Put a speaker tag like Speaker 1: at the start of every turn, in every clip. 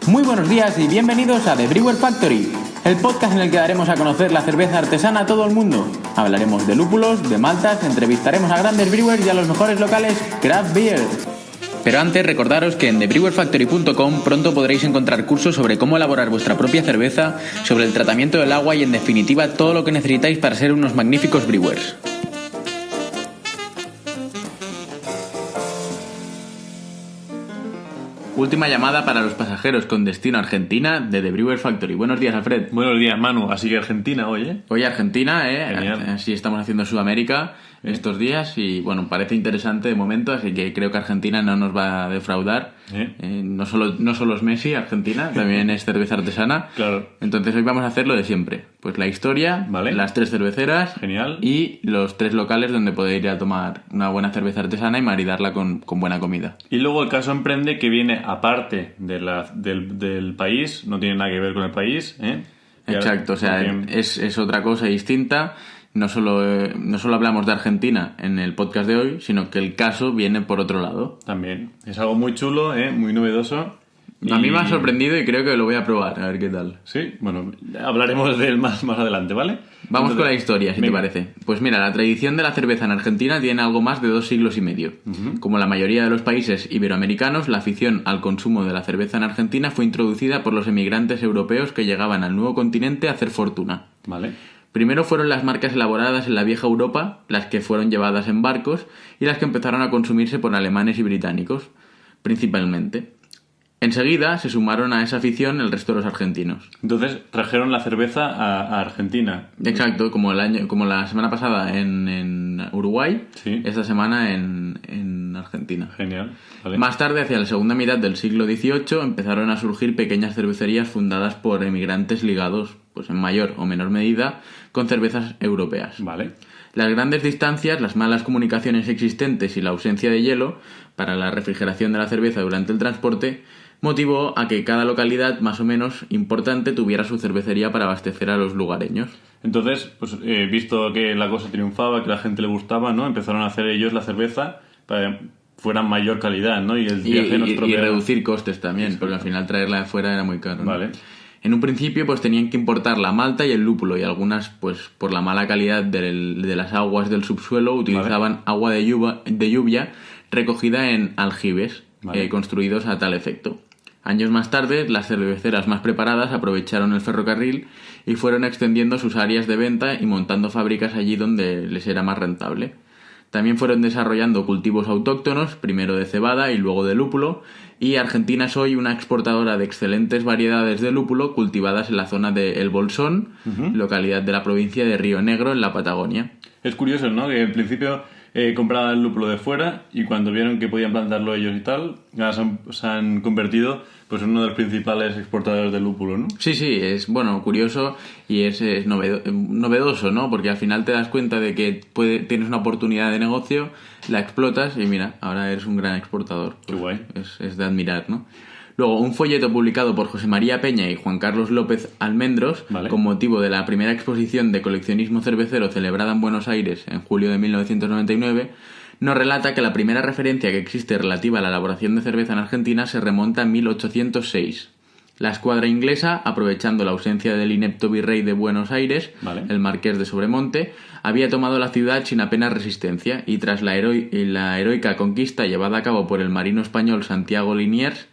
Speaker 1: Muy buenos días y bienvenidos a The Brewer Factory, el podcast en el que daremos a conocer la cerveza artesana a todo el mundo. Hablaremos de lúpulos, de maltas, entrevistaremos a grandes brewers y a los mejores locales craft beer. Pero antes, recordaros que en thebrewerfactory.com pronto podréis encontrar cursos sobre cómo elaborar vuestra propia cerveza, sobre el tratamiento del agua y en definitiva todo lo que necesitáis para ser unos magníficos brewers. Última llamada para los pasajeros con destino a Argentina de The Brewer Factory. Buenos días, Alfred.
Speaker 2: Buenos días, Manu. Así que Argentina hoy, ¿eh?
Speaker 1: Hoy Argentina,
Speaker 2: Genial.
Speaker 1: Así estamos haciendo Sudamérica estos días y bueno, parece interesante de momento, así que creo que Argentina no nos va a defraudar. No solo es Messi, Argentina, también es cerveza artesana.
Speaker 2: Claro.
Speaker 1: Entonces hoy vamos a hacer lo de siempre. Pues la historia,
Speaker 2: Vale.
Speaker 1: las 3 cerveceras.
Speaker 2: Genial.
Speaker 1: Y los 3 locales donde poder ir a tomar una buena cerveza artesana y maridarla con buena comida.
Speaker 2: Y luego el caso Emprende, que viene aparte del país, no tiene nada que ver con el país, ¿eh?
Speaker 1: Exacto, o sea, es otra cosa distinta. No solo hablamos de Argentina en el podcast de hoy, sino que el caso viene por otro lado.
Speaker 2: También. Es algo muy chulo, ¿eh? Muy novedoso.
Speaker 1: A mí me ha sorprendido y creo que lo voy a probar, a ver qué tal.
Speaker 2: Sí, bueno, hablaremos de él más adelante, ¿vale?
Speaker 1: Vamos
Speaker 2: Entonces,
Speaker 1: con la historia, si te parece. Pues mira, la tradición de la cerveza en Argentina tiene algo más de 2 siglos y medio. Como la mayoría de los países iberoamericanos, la afición al consumo de la cerveza en Argentina fue introducida por los emigrantes europeos que llegaban al nuevo continente a hacer fortuna.
Speaker 2: Vale.
Speaker 1: Primero fueron las marcas elaboradas en la vieja Europa, las que fueron llevadas en barcos y las que empezaron a consumirse por alemanes y británicos, principalmente. Enseguida se sumaron a esa afición el resto de los argentinos.
Speaker 2: Entonces trajeron la cerveza a Argentina.
Speaker 1: Exacto, como la semana pasada en Uruguay,
Speaker 2: Sí.
Speaker 1: esta semana en Argentina.
Speaker 2: Genial. Vale.
Speaker 1: Más tarde, hacia la segunda mitad del siglo XVIII, empezaron a surgir pequeñas cervecerías fundadas por emigrantes ligados, pues en mayor o menor medida, con cervezas europeas.
Speaker 2: Vale.
Speaker 1: Las grandes distancias, las malas comunicaciones existentes y la ausencia de hielo para la refrigeración de la cerveza durante el transporte motivó a que cada localidad más o menos importante tuviera su cervecería para abastecer a los lugareños.
Speaker 2: Entonces, pues visto que la cosa triunfaba, que a la gente le gustaba, ¿no? Empezaron a hacer ellos la cerveza para que fuera mayor calidad, ¿no? Y el viaje no
Speaker 1: Y
Speaker 2: estropeara.
Speaker 1: reducir costes también,
Speaker 2: Sí,
Speaker 1: porque al final traerla de fuera era muy caro, ¿no?
Speaker 2: Vale.
Speaker 1: En un principio pues tenían que importar la malta y el lúpulo y algunas pues por la mala calidad de las aguas del subsuelo utilizaban agua de lluvia recogida en aljibes
Speaker 2: Vale.
Speaker 1: construidos a tal efecto. Años más tarde, las cerveceras más preparadas aprovecharon el ferrocarril y fueron extendiendo sus áreas de venta y montando fábricas allí donde les era más rentable. También fueron desarrollando cultivos autóctonos, primero de cebada y luego de lúpulo, y Argentina es hoy una exportadora de excelentes variedades de lúpulo cultivadas en la zona de El Bolsón, localidad de la provincia de Río Negro, en la Patagonia.
Speaker 2: Es curioso, ¿no? Que en principio compraban el lúpulo de fuera y cuando vieron que podían plantarlo ellos y tal, ya se han convertido pues en uno de los principales exportadores de lúpulo, ¿no?
Speaker 1: Sí, es curioso y es novedoso, ¿no? Porque al final te das cuenta de que tienes una oportunidad de negocio, la explotas y mira, ahora eres un gran exportador.
Speaker 2: Qué guay.
Speaker 1: Es de admirar, ¿no? Luego, un folleto publicado por José María Peña y Juan Carlos López Almendros,
Speaker 2: Vale.
Speaker 1: con motivo de la primera exposición de coleccionismo cervecero celebrada en Buenos Aires en julio de 1999, nos relata que la primera referencia que existe relativa a la elaboración de cerveza en Argentina se remonta a 1806. La escuadra inglesa, aprovechando la ausencia del inepto virrey de Buenos Aires,
Speaker 2: Vale.
Speaker 1: el marqués de Sobremonte, había tomado la ciudad sin apenas resistencia y tras la heroica conquista llevada a cabo por el marino español Santiago Liniers,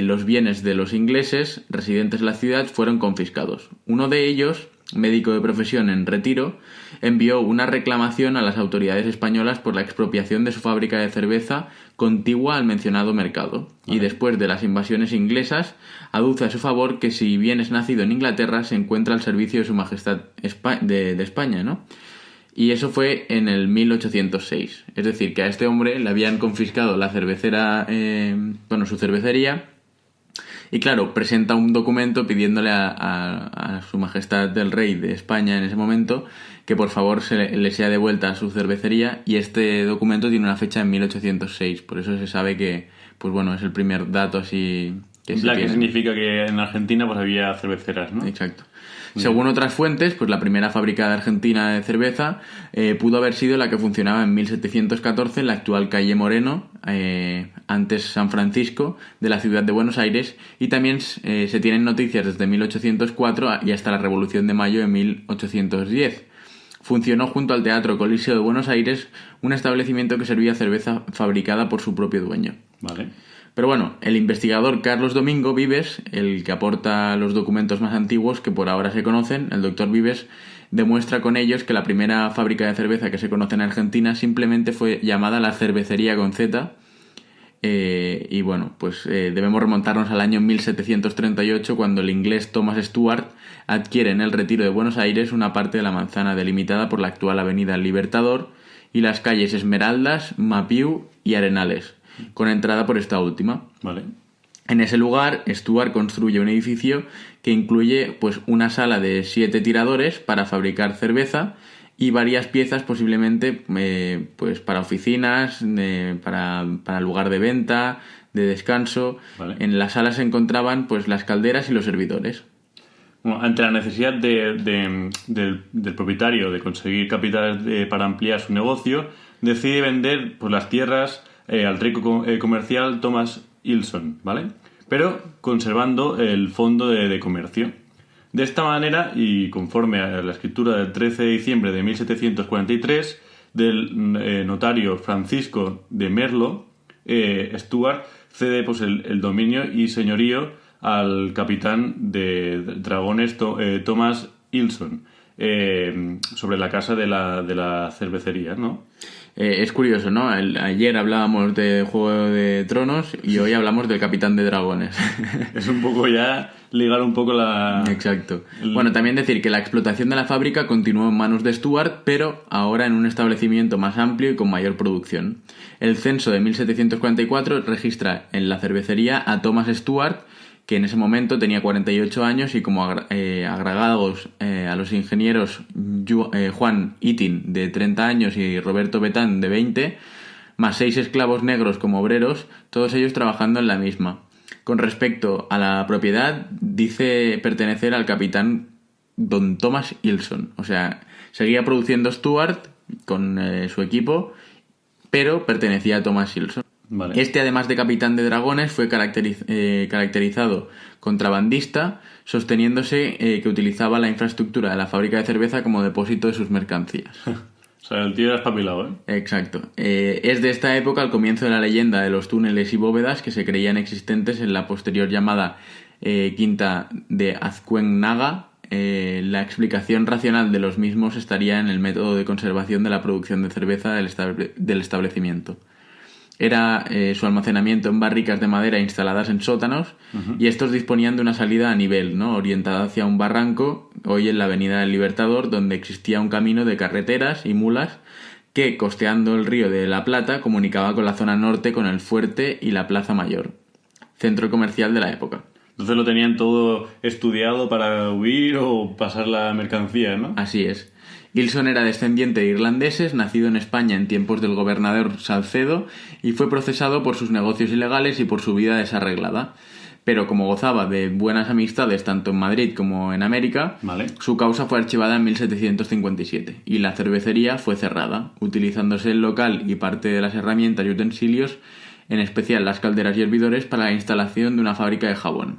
Speaker 1: los bienes de los ingleses residentes en la ciudad fueron confiscados. Uno de ellos, médico de profesión en retiro, envió una reclamación a las autoridades españolas por la expropiación de su fábrica de cerveza contigua al mencionado mercado. Y después de las invasiones inglesas, aduce a su favor que si bien es nacido en Inglaterra, se encuentra al servicio de su majestad de España, ¿no? Y eso fue en el 1806. Es decir, que a este hombre le habían confiscado la cervecera, su cervecería. Y claro, presenta un documento pidiéndole a su majestad del rey de España en ese momento que por favor le sea devuelta a su cervecería. Y este documento tiene una fecha en 1806. Por eso se sabe que, pues bueno, es el primer dato así que se tiene.
Speaker 2: Que significa que en Argentina pues había cerveceras, ¿no?
Speaker 1: Exacto. Según otras fuentes, pues la primera fábrica de Argentina de cerveza pudo haber sido la que funcionaba en 1714 en la actual calle Moreno, antes San Francisco, de la ciudad de Buenos Aires, y también se tienen noticias desde 1804 y hasta la Revolución de Mayo de 1810. Funcionó junto al Teatro Coliseo de Buenos Aires, un establecimiento que servía cerveza fabricada por su propio dueño.
Speaker 2: Vale.
Speaker 1: Pero bueno, el investigador Carlos Domingo Vives, el que aporta los documentos más antiguos que por ahora se conocen, el doctor Vives, demuestra con ellos que la primera fábrica de cerveza que se conoce en Argentina simplemente fue llamada la Cervecería con Z. Y bueno, pues debemos remontarnos al año 1738, cuando el inglés Thomas Stuart adquiere en el Retiro de Buenos Aires una parte de la manzana delimitada por la actual avenida Libertador y las calles Esmeraldas, Mapiú y Arenales, con entrada por esta última.
Speaker 2: Vale.
Speaker 1: En ese lugar, Stuart construye un edificio que incluye pues una sala de 7 tiradores para fabricar cerveza y varias piezas posiblemente pues para oficinas, para lugar de venta, de descanso.
Speaker 2: Vale.
Speaker 1: En la sala se encontraban pues las calderas y los servidores.
Speaker 2: Bueno, ante la necesidad del propietario de conseguir capital para ampliar su negocio, decide vender pues, las tierras al rico comercial Thomas Ilson, ¿vale? Pero conservando el fondo de comercio. De esta manera, y conforme a la escritura del 13 de diciembre de 1743 del notario Francisco de Merlo, Stuart cede pues, el dominio y señorío al capitán de dragones Thomas Ilson sobre la casa de la cervecería, ¿no?
Speaker 1: Es curioso, ¿no? Ayer hablábamos de Juego de Tronos y hoy hablamos del Capitán de Dragones.
Speaker 2: Es un poco ya ligar un poco la...
Speaker 1: Exacto. Bueno, también decir que la explotación de la fábrica continuó en manos de Stuart, pero ahora en un establecimiento más amplio y con mayor producción. El censo de 1744 registra en la cervecería a Thomas Stuart, que en ese momento tenía 48 años y como agregados a los ingenieros Juan Itin, de 30 años, y Roberto Betán, de 20, más 6 esclavos negros como obreros, todos ellos trabajando en la misma. Con respecto a la propiedad, dice pertenecer al capitán Don Thomas Ilson. O sea, seguía produciendo Stuart con su equipo, pero pertenecía a Thomas Ilson.
Speaker 2: Vale.
Speaker 1: Este, además de capitán de dragones, fue caracterizado contrabandista, sosteniéndose que utilizaba la infraestructura de la fábrica de cerveza como depósito de sus mercancías.
Speaker 2: O sea, el tío era espabilado, ¿eh?
Speaker 1: Exacto. Es de esta época el comienzo de la leyenda de los túneles y bóvedas que se creían existentes en la posterior llamada Quinta de Azcuennaga. La explicación racional de los mismos estaría en el método de conservación de la producción de cerveza del establecimiento. Era su almacenamiento en barricas de madera instaladas en sótanos, y estos disponían de una salida a nivel, ¿no? Orientada hacia un barranco, hoy en la avenida del Libertador, donde existía un camino de carreteras y mulas que, costeando el río de la Plata, comunicaba con la zona norte con el Fuerte y la Plaza Mayor, centro comercial de la época.
Speaker 2: Entonces lo tenían todo estudiado para huir o pasar la mercancía, ¿no?
Speaker 1: Así es. Ilson era descendiente de irlandeses, nacido en España en tiempos del gobernador Salcedo, y fue procesado por sus negocios ilegales y por su vida desarreglada. Pero como gozaba de buenas amistades tanto en Madrid como en América,
Speaker 2: Vale.
Speaker 1: su causa fue archivada en 1757 y la cervecería fue cerrada, utilizándose el local y parte de las herramientas y utensilios, en especial las calderas y hervidores, para la instalación de una fábrica de jabón.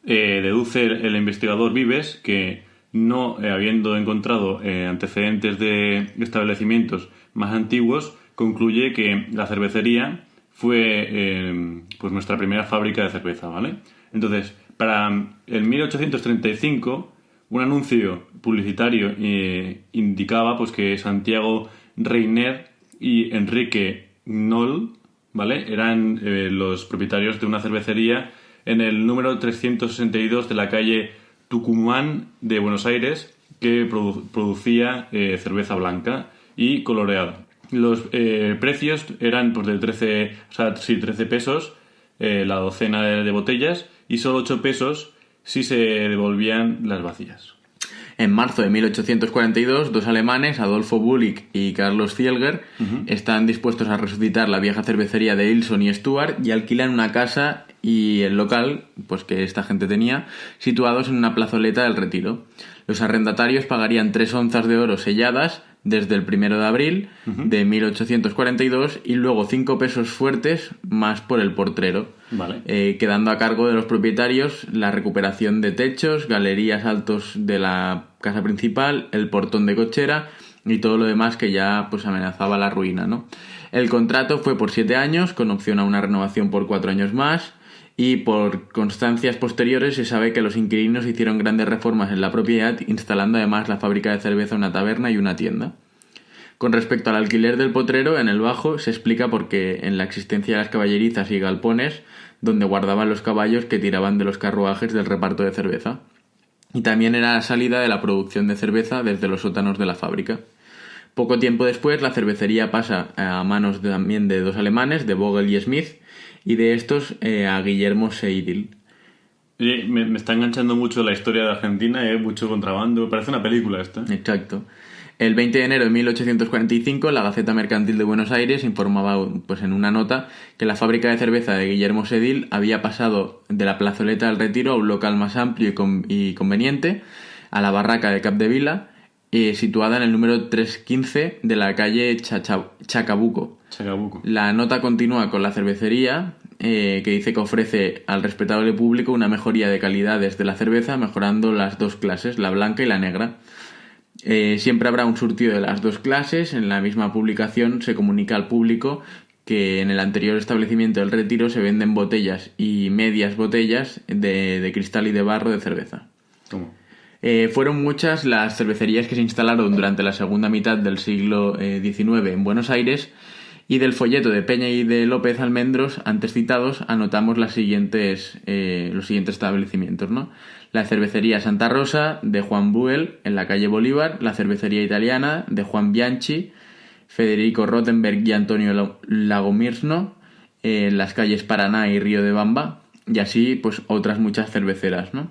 Speaker 2: Deduce el investigador Vives que, no habiendo encontrado antecedentes de establecimientos más antiguos, concluye que la cervecería fue pues nuestra primera fábrica de cerveza, ¿vale? Entonces, para el 1835, un anuncio publicitario indicaba pues que Santiago Reiner y Enrique Knoll, ¿vale?, eran los propietarios de una cervecería en el número 362 de la calle Tucumán de Buenos Aires, que producía cerveza blanca y coloreada. Los precios eran pues, de 13 pesos la docena de botellas, y solo 8 pesos si se devolvían las vacías.
Speaker 1: En marzo de 1842, dos alemanes, Adolfo Bullick y Carlos Zielger, están dispuestos a resucitar la vieja cervecería de Ilson y Stuart y alquilan una casa y el local, pues que esta gente tenía, situados en una plazoleta del Retiro. Los arrendatarios pagarían 3 onzas de oro selladas, desde el 1 de abril de 1842 y luego 5 pesos fuertes más por el portrero, quedando a cargo de los propietarios la recuperación de techos, galerías altos de la casa principal, el portón de cochera y todo lo demás que ya pues amenazaba la ruina, ¿no? El contrato fue por 7 años con opción a una renovación por 4 años más. Y por constancias posteriores se sabe que los inquilinos hicieron grandes reformas en la propiedad, instalando además la fábrica de cerveza, una taberna y una tienda. Con respecto al alquiler del potrero, en el Bajo se explica porque en la existencia de las caballerizas y galpones, donde guardaban los caballos que tiraban de los carruajes del reparto de cerveza. Y también era la salida de la producción de cerveza desde los sótanos de la fábrica. Poco tiempo después, la cervecería pasa a manos también de 2 alemanes, de Vogel y Smith, y de estos a Guillermo Seidel.
Speaker 2: Oye, me está enganchando mucho la historia de Argentina, mucho contrabando, parece una película esta.
Speaker 1: Exacto. El 20 de enero de 1845, la Gaceta Mercantil de Buenos Aires informaba pues, en una nota que la fábrica de cerveza de Guillermo Seidel había pasado de la plazoleta del Retiro a un local más amplio y conveniente, a la barraca de Capdevila, situada en el número 315 de la calle Chacabuco. La nota continúa con la cervecería, que dice que ofrece al respetable público una mejoría de calidades de la cerveza, mejorando las 2 clases, la blanca y la negra. Siempre habrá un surtido de las 2 clases. En la misma publicación se comunica al público que en el anterior establecimiento del Retiro se venden botellas y medias botellas de cristal y de barro de cerveza.
Speaker 2: ¿Cómo?
Speaker 1: Fueron muchas las cervecerías que se instalaron durante la segunda mitad del siglo XIX en Buenos Aires, y del folleto de Peña y de López Almendros antes citados anotamos los siguientes establecimientos, ¿no? La cervecería Santa Rosa de Juan Buell en la calle Bolívar, la cervecería italiana de Juan Bianchi, Federico Rottenberg y Antonio Lagomirsno en las calles Paraná y Río de Bamba, y así pues otras muchas cerveceras, ¿no?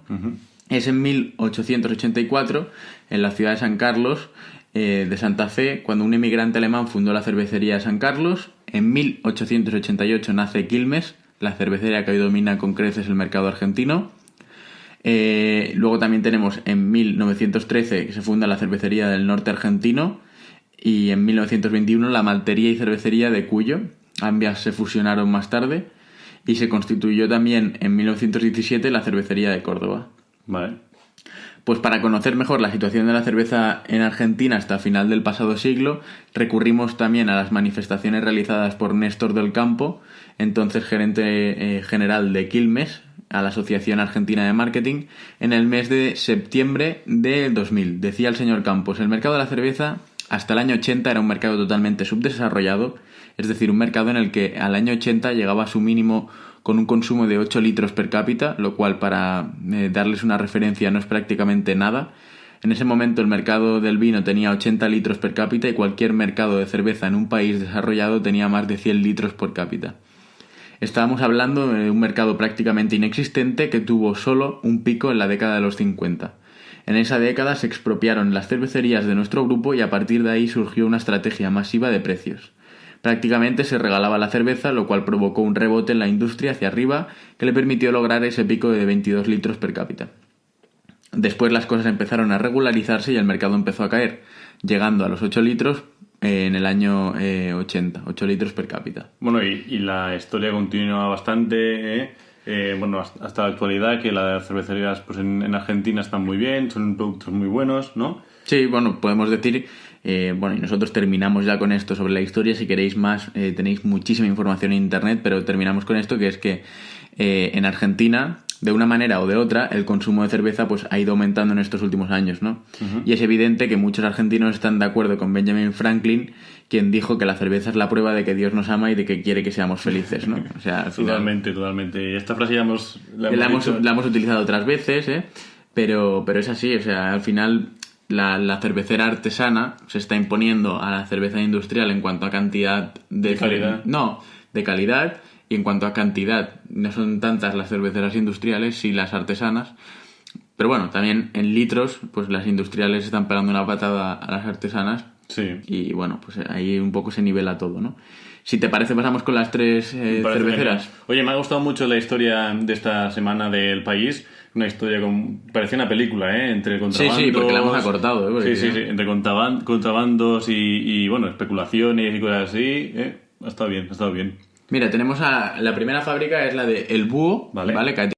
Speaker 1: Es en 1884, en la ciudad de San Carlos de Santa Fe, cuando un emigrante alemán fundó la cervecería de San Carlos. En 1888 nace Quilmes, la cervecería que hoy domina con creces el mercado argentino. Luego también tenemos en 1913 que se funda la cervecería del norte argentino, y en 1921 la maltería y cervecería de Cuyo. Ambas se fusionaron más tarde, y se constituyó también en 1917 la cervecería de Córdoba.
Speaker 2: Vale.
Speaker 1: Pues para conocer mejor la situación de la cerveza en Argentina hasta final del pasado siglo, recurrimos también a las manifestaciones realizadas por Néstor del Campo, entonces gerente general de Quilmes, a la Asociación Argentina de Marketing, en el mes de septiembre de 2000. Decía el señor Campos: el mercado de la cerveza hasta el año 80 era un mercado totalmente subdesarrollado, es decir, un mercado en el que al año 80 llegaba a su mínimo con un consumo de 8 litros per cápita, lo cual, para darles una referencia, no es prácticamente nada. En ese momento el mercado del vino tenía 80 litros per cápita y cualquier mercado de cerveza en un país desarrollado tenía más de 100 litros por cápita. Estábamos hablando de un mercado prácticamente inexistente que tuvo solo un pico en la década de los 50. En esa década se expropiaron las cervecerías de nuestro grupo y a partir de ahí surgió una estrategia masiva de precios. Prácticamente se regalaba la cerveza, lo cual provocó un rebote en la industria hacia arriba que le permitió lograr ese pico de 22 litros per cápita. Después las cosas empezaron a regularizarse y el mercado empezó a caer, llegando a los 8 litros en el año 80, 8 litros per cápita.
Speaker 2: Bueno, y la historia continúa bastante, hasta la actualidad, que las cervecerías pues en Argentina están muy bien, son productos muy buenos, ¿no?
Speaker 1: Sí, bueno, podemos decir, y nosotros terminamos ya con esto sobre la historia. Si queréis más, tenéis muchísima información en internet, pero terminamos con esto, que es que en Argentina, de una manera o de otra, el consumo de cerveza pues ha ido aumentando en estos últimos años, ¿no? Uh-huh. Y es evidente que muchos argentinos están de acuerdo con Benjamin Franklin, quien dijo que la cerveza es la prueba de que Dios nos ama y de que quiere que seamos felices, ¿no? O sea, al final,
Speaker 2: totalmente. Esta frase ya
Speaker 1: la hemos utilizado otras veces, pero es así. O sea, al final la cervecera artesana se está imponiendo a la cerveza industrial en cuanto a cantidad de
Speaker 2: calidad.
Speaker 1: No, de calidad. Y en cuanto a cantidad, no son tantas las cerveceras industriales, sí las artesanas. Pero bueno, también en litros, pues las industriales están pegando una patada a las artesanas,
Speaker 2: Sí.
Speaker 1: Y bueno, pues ahí un poco se nivela todo, ¿no? Si te parece, pasamos con las tres
Speaker 2: Me parece
Speaker 1: cerveceras.
Speaker 2: genial. Oye, me ha gustado mucho la historia de esta semana del país. Una historia parecía una película, ¿eh? Entre contrabandos...
Speaker 1: Sí, porque la hemos acortado, ¿eh? Porque
Speaker 2: Sí. Entre contrabandos y, bueno, especulaciones y cosas así. Ha estado bien.
Speaker 1: Mira, tenemos la primera fábrica, es la de El Búho,
Speaker 2: Vale.
Speaker 1: ¿vale? Que